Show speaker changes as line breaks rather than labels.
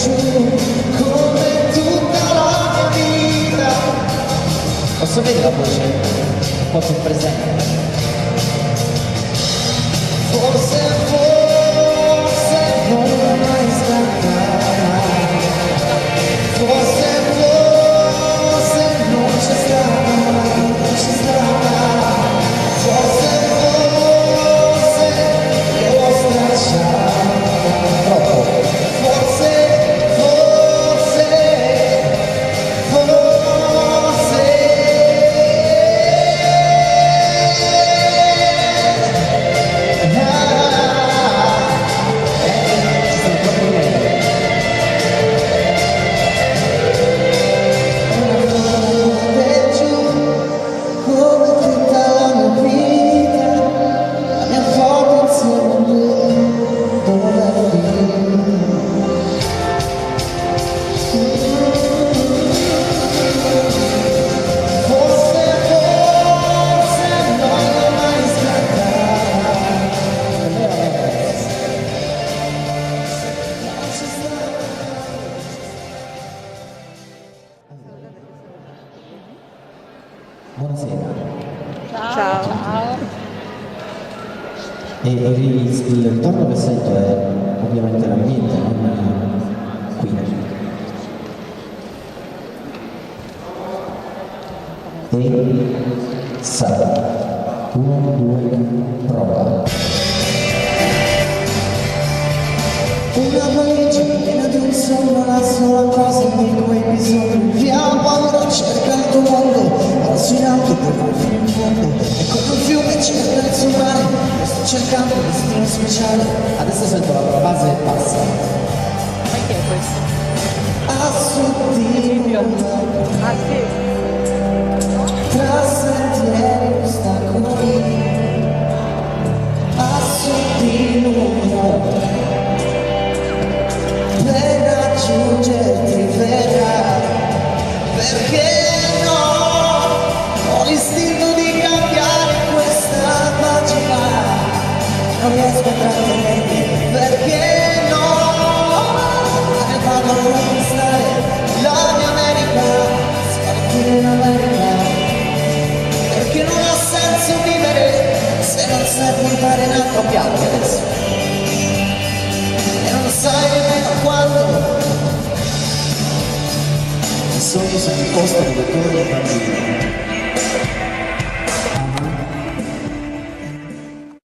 giù come tutta la mia vita. Posso vedere la voce un po' più presente? Forse non è mai stata, forse non c'è stata, forse l'ho stracciata troppo, forse buonasera.
Ciao. Ciao.
E il tono che sento è ovviamente l'ambiente, non qui. E sarà 1, 2, prova. Una valigia piena di un sonno, la sola cosa di cui hai bisogno. Via paura, cerca il tuo mondo, passo in alto per non fino in fondo. E come un fiume cerca il suo mare, io sto cercando un destino speciale. Adesso sento la base e passa.
Ma che è questo?
A sud di
Ah sì.
tra sentieri ostacoli, a sud di nulla. Per raggiungerti verrà, perché no, ho l'istinto di cambiare questa pagina, non riesco a trattenermi, perché no, e vado a conquistare la mia America, spartire in America, perché non ha senso vivere se non sai puntare in alto piano adesso. Sai nemmeno quando i sogni sono il posto dove torni bambino.